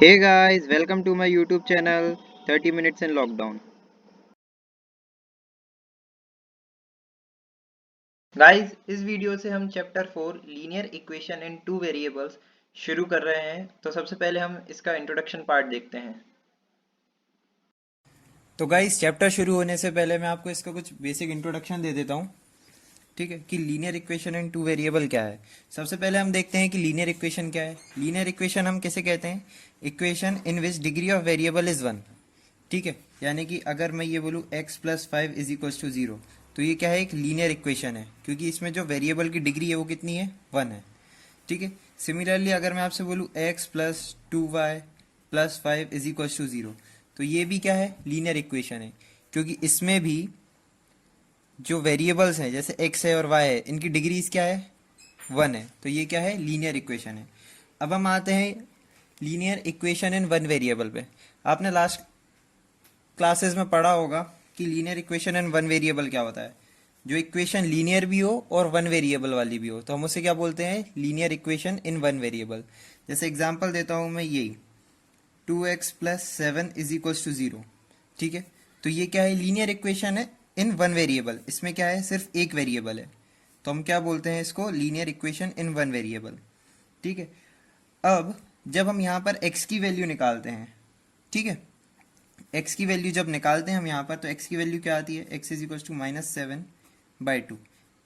Hey guys, welcome to my YouTube channel 30 Minutes in Lockdown. Guys इस video से हम chapter 4 linear equation in two variables शुरू कर रहे हैं। तो सबसे पहले हम इसका इंट्रोडक्शन पार्ट देखते हैं। तो गाइस चैप्टर शुरू होने से पहले मैं आपको इसका कुछ बेसिक इंट्रोडक्शन दे देता हूँ। ठीक है कि linear equation in two variable क्या है। सबसे पहले हम देखते हैं कि लीनियर इक्वेशन क्या है। लीनियर इक्वेशन हम कैसे कहते हैं? Equation in which degree of variable is one. ठीक है, यानी कि अगर मैं ये बोलूँ x plus five is equals to zero, तो ये क्या है? एक लीनियर इक्वेशन है, क्योंकि इसमें जो वेरिएबल की डिग्री है वो कितनी है? वन है। ठीक है, सिमिलरली अगर मैं आपसे बोलूँ x plus two Y plus five is equals to zero, तो ये भी क्या है? लीनियर इक्वेशन है, क्योंकि इसमें भी जो वेरिएबल्स हैं जैसे x है और y है, इनकी डिग्रीज क्या है? वन है। तो ये क्या है? लीनियर इक्वेशन है। अब हम आते हैं linear equation in one variable पे। आपने लास्ट क्लासेस में पढ़ा होगा कि linear equation in one variable क्या होता है। जो इक्वेशन लीनियर भी हो और वन वेरिएबल वाली भी हो, तो हम उसे क्या बोलते हैं? Linear equation in one variable. जैसे एग्जांपल देता हूं मैं, यही 2x plus seven is equals to zero. ठीक है, तो ये क्या है? लीनियर इक्वेशन है इन वन वेरिएबल। इसमें क्या है? सिर्फ एक वेरिएबल है, तो हम क्या बोलते हैं इसको? Linear equation in one variable. ठीक है, अब जब हम यहाँ पर x की वैल्यू निकालते हैं, ठीक है, x की वैल्यू जब निकालते हैं हम यहाँ पर, तो x की वैल्यू क्या आती है? x is equal to minus seven by two.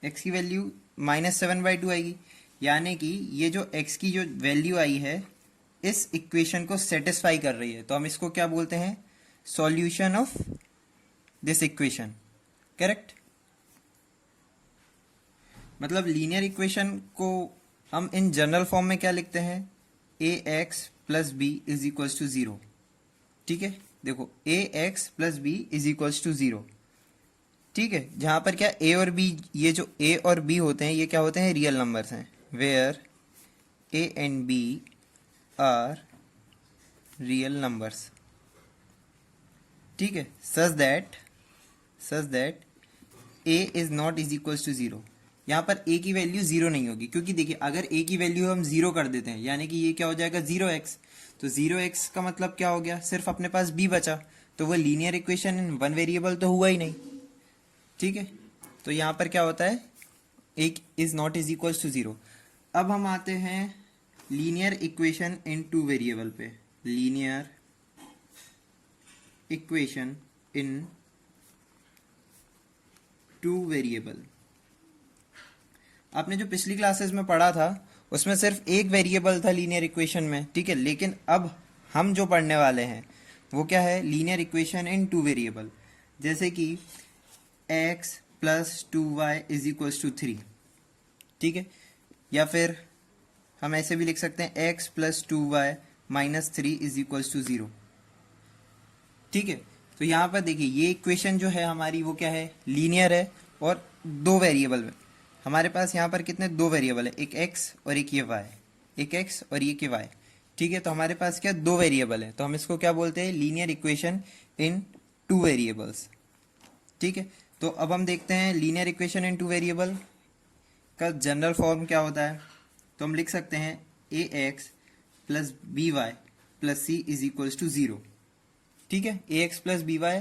X की value minus seven by two आएगी, यानी कि ये जो x की जो वैल्यू आई है इस इक्वेशन को सेटिस्फाई कर रही है। तो हम इसको क्या बोलते हैं? Solution of this equation. Correct. मतलब लीनियर इक्वेशन को हम इन जनरल फॉर्म में क्या लिखते हैं? A x plus b is equals to zero. ठीक है, देखो a x plus b is equals to zero. ठीक है, जहां पर क्या ए और बी, ये जो ए और बी होते हैं ये क्या होते हैं? रियल नंबर्स हैं। Where A and B are real numbers. ठीक है, such that A is not is equals to zero. यहाँ पर ए की वैल्यू जीरो नहीं होगी, क्योंकि देखिए अगर ए की वैल्यू हम जीरो कर देते हैं, यानी कि ये क्या हो जाएगा? Zero x. तो जीरो एक्स का मतलब क्या हो गया? सिर्फ अपने पास बी बचा, तो वो linear equation in one variable तो हुआ ही नहीं। ठीक है, तो यहाँ पर क्या होता है? एक is not is equals to zero. अब हम आते हैं linear equation in two variable पे। Linear equation in two variable. आपने जो पिछली क्लासेस में पढ़ा था उसमें सिर्फ एक वेरिएबल था लीनियर इक्वेशन में। ठीक है, लेकिन अब हम जो पढ़ने वाले हैं वो क्या है? Linear equation in two variable. जैसे कि x plus two Y is equals to three. ठीक है, या फिर हम ऐसे भी लिख सकते हैं x plus two Y minus three is equals to zero. ठीक है, तो यहाँ पर देखिए ये इक्वेशन जो है हमारी वो क्या है? लीनियर है और दो वेरिएबल में। हमारे पास यहाँ पर कितने? दो वेरिएबल है, एक x और एक ये y। एक x और एक ये y। ठीक है, तो हमारे पास क्या? दो वेरिएबल है, तो हम इसको क्या बोलते हैं? Linear equation in two variables. ठीक है, तो अब हम देखते हैं linear equation in two variable का जनरल फॉर्म क्या होता है। तो हम लिख सकते हैं a x plus b y plus c is equals to zero. ठीक है, a x plus b y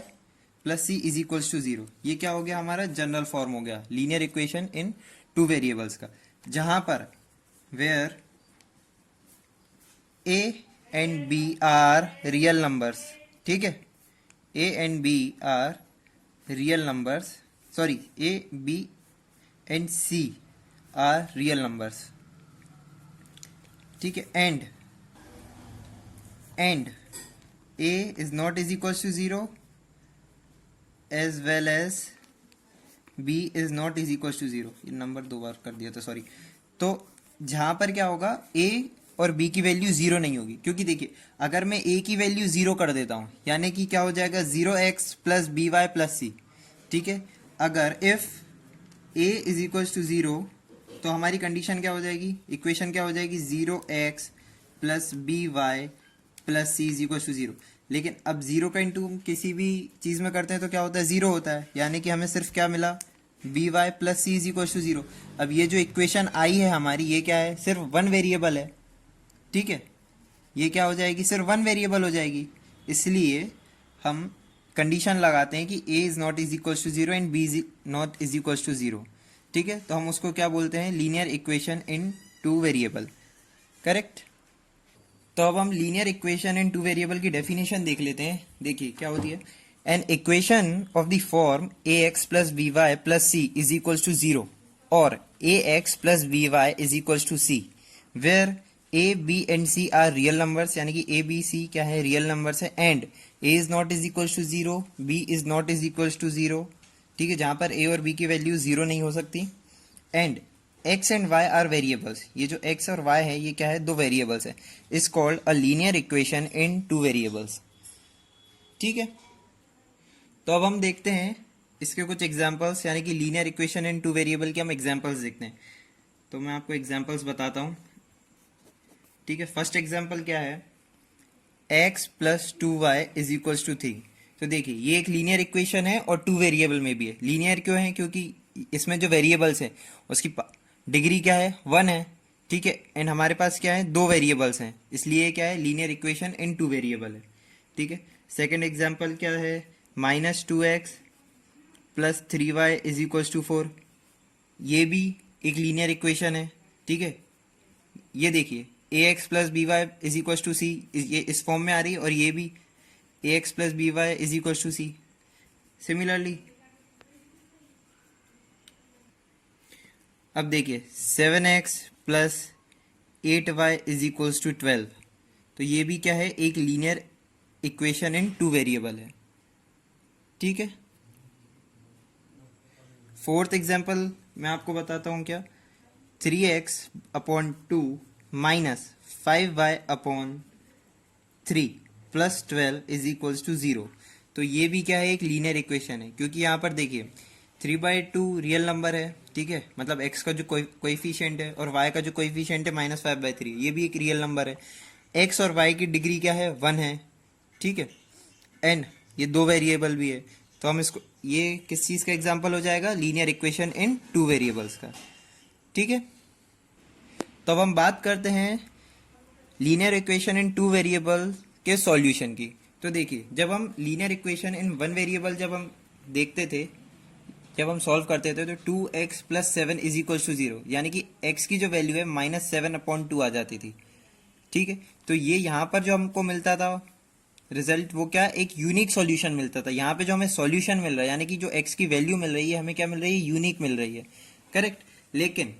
plus c is equals to zero. ये क्या हो गया? हमारा जनरल फॉर्म हो गया linear equation in two variables का, जहां पर where A and B are real numbers. ठीक है, A and B are real numbers, sorry A B and C are real numbers. ठीक है, and a is not is equals to zero as well as b is not is equals to zero। ये number दो बार कर दिया था, sorry. तो जहां पर क्या होगा? a और b की वैल्यू जीरो नहीं होगी, क्योंकि देखिए अगर मैं a की वैल्यू जीरो कर देता हूं, यानी कि क्या हो जाएगा? Zero x plus b y plus c. ठीक है, अगर if a is equals to zero, तो हमारी कंडीशन क्या हो जाएगी? इक्वेशन क्या हो जाएगी? Zero x plus b y plus c is equal to zero. लेकिन अब जीरो का इंटू किसी भी चीज में करते हैं तो क्या होता है? जीरो होता है, यानी कि हमें सिर्फ क्या मिला? B y plus c is equal to zero. अब ये जो इक्वेशन आई है हमारी, ये क्या है? सिर्फ वन वेरिएबल है। ठीक है, ये क्या हो जाएगी, सिर्फ वन वेरिएबल हो जाएगी। इसलिए हम कंडीशन लगाते हैं कि a is not is equals to zero and b is not is equals to zero. ठीक है, तो हम उसको क्या बोलते हैं, linear equation in two variable. Correct. तो अब हम linear equation in two variable की डेफिनेशन देख लेते हैं। देखिए क्या होती है, an equation of the form a x plus b y plus c is equals to zero और a x plus b y is equals to c, where a B and C are real numbers, यानी कि a b c क्या है, real numbers है, and a is not is equals to zero, b is not is equals to zero. ठीक है, जहां पर ए और बी की वैल्यू जीरो नहीं हो सकती, and x and y are variables, ये जो x और y है ये क्या है, दो वेरिएबल्स है, is called a linear equation in two variables. ठीक है, तो अब हम देखते हैं इसके कुछ एग्जांपल्स, यानी कि linear equation in two variable के हम एग्जांपल्स देखते हैं। तो मैं आपको एग्जांपल्स बताता हूं। ठीक है, फर्स्ट एग्जांपल क्या है, x plus two Y is equals to three. तो देखिए ये एक लीनियर इक्वेशन है और टू वेरिएबल में भी है। लीनियर क्यों है, क्योंकि इसमें जो वेरिएबल्स है उसकी डिग्री क्या है, वन है। ठीक है, एंड हमारे पास क्या है, दो वेरिएबल्स हैं, इसलिए क्या है, linear equation in two variable है। ठीक है, सेकेंड एग्जाम्पल क्या है, minus two x plus three y is equals to four. ये भी एक लीनियर इक्वेशन है। ठीक है, ये देखिए a x plus b y is equals to c, ये इस फॉर्म में आ रही है, और ये भी a x plus b y is equals to c. Similarly अब देखिए seven x plus eight y is equals to twelve. तो ये भी क्या है, एक linear equation in two variable है। ठीक है, फोर्थ एग्जाम्पल मैं आपको बताता हूं क्या, three x upon two minus five y upon three plus twelve is equals to zero. तो ये भी क्या है, एक लीनियर इक्वेशन है, क्योंकि यहाँ पर देखिए three by two real number है। ठीक है, मतलब x का जो कोएफिशिएंट है और y का जो कोएफिशिएंट है माइनस फाइव बाई थ्री, ये भी एक रियल नंबर है। x और y की डिग्री क्या है, वन है। ठीक है, एंड ये दो वेरिएबल भी है, तो हम इसको, ये किस चीज़ का एग्जाम्पल हो जाएगा, linear equation in two variables का। ठीक है, तो अब हम बात करते हैं linear equation in two variable के सॉल्यूशन की। तो देखिए जब हम linear equation in one variable जब हम देखते थे, जब हम सॉल्व करते थे, तो two x plus seven is equals to zero, यानी कि x की जो वैल्यू है माइनस सेवन अपॉन टू आ जाती थी। ठीक है, तो ये यहाँ पर जो हमको मिलता था रिजल्ट, वो क्या, एक यूनिक सॉल्यूशन मिलता था। यहाँ पे जो हमें सॉल्यूशन मिल रहा है, यानी कि जो x की वैल्यू मिल रही है, हमें क्या मिल रही है, यूनिक मिल रही है। करेक्ट। लेकिन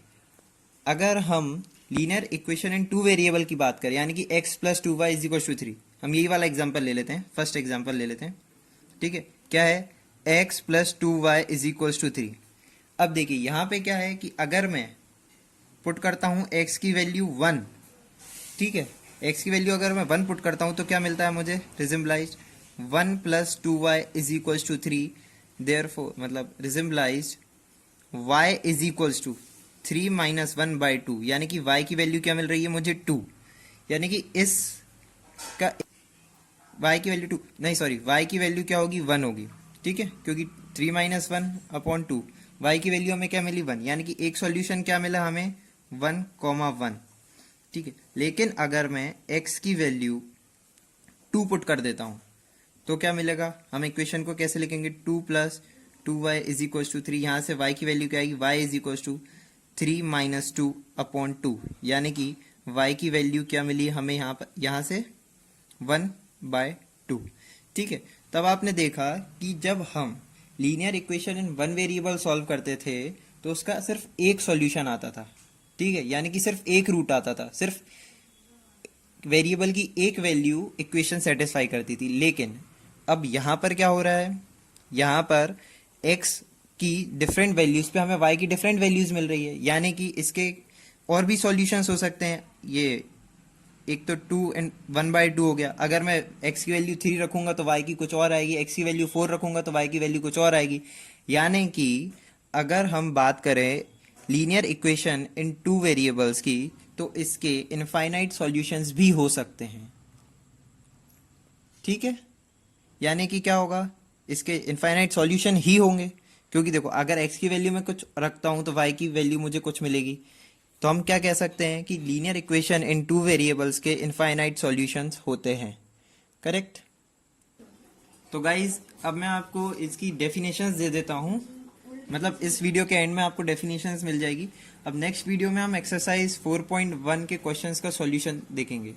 अगर हम linear equation in two variable की बात करें, यानी कि x plus two Y is equal to three, हम यही वाला एग्जाम्पल ले लेते हैं, फर्स्ट एग्जाम्पल ले लेते हैं। ठीक है, क्या है, x plus two Y is equals to three. अब देखिए यहाँ पे क्या है कि अगर मैं पुट करता हूँ x की वैल्यू वन, ठीक है, x की वैल्यू अगर मैं वन पुट करता हूँ तो क्या मिलता है मुझे, रिजम्बलाइज one plus two Y is equals to three, therefore मतलब रिजम्बलाइज y is equals to three minus one by two, यानी कि y की वैल्यू क्या मिल रही है मुझे, टू, यानी कि इस का y की वैल्यू टू नहीं, सॉरी, y की वैल्यू क्या होगी, वन होगी। ठीक है, क्योंकि three minus one upon two, y की वैल्यू हमें क्या मिली, वन, यानी कि एक सॉल्यूशन क्या मिला हमें, वन कॉमा वन। ठीक है, लेकिन अगर मैं x की वैल्यू टू पुट कर देता हूं तो क्या मिलेगा, हम इक्वेशन को कैसे लिखेंगे, two plus two Y is equal to three, यहाँ से y की वैल्यू क्या आएगी, y is equal to three minus two upon two, यानी कि y की वैल्यू क्या मिली हमें यहाँ पर, यहाँ से वन बाय टू। ठीक है, तब आपने देखा कि जब हम linear equation in one variable solve करते थे तो उसका सिर्फ एक सॉल्यूशन आता था। ठीक है, यानी कि सिर्फ एक रूट आता था, सिर्फ वेरिएबल की एक वैल्यू इक्वेशन सेटिस्फाई करती थी। लेकिन अब यहाँ पर क्या हो रहा है, यहाँ पर x की डिफरेंट वैल्यूज पे हमें y की डिफरेंट वैल्यूज मिल रही है, यानी कि इसके और भी सॉल्यूशंस हो सकते हैं। ये एक तो two and one by two हो गया, अगर मैं x की वैल्यू थ्री रखूंगा तो y की कुछ और आएगी, x की वैल्यू फोर रखूंगा तो y की वैल्यू कुछ और आएगी। यानी कि अगर हम बात करें linear equation in two variables की, तो इसके इनफाइनाइट सॉल्यूशंस भी हो सकते हैं। ठीक है, यानी कि क्या होगा, इसके इनफाइनाइट सॉल्यूशन ही होंगे, क्योंकि देखो अगर x की वैल्यू में कुछ रखता हूं तो y की वैल्यू मुझे कुछ मिलेगी, तो हम क्या कह सकते हैं कि linear equation in two variables के इनफाइनाइट सॉल्यूशंस होते हैं। करेक्ट। तो गाइज अब मैं आपको इसकी डेफिनेशंस दे देता हूँ, मतलब इस वीडियो के एंड में आपको डेफिनेशंस मिल जाएगी। अब नेक्स्ट वीडियो में हम एक्सरसाइज 4.1 के क्वेश्चंस का सॉल्यूशन देखेंगे।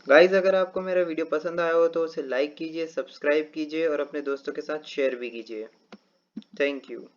गाइज अगर आपको मेरा वीडियो पसंद आया हो तो उसे लाइक कीजिए, सब्सक्राइब कीजिए और अपने दोस्तों के साथ शेयर भी कीजिए। Thank you.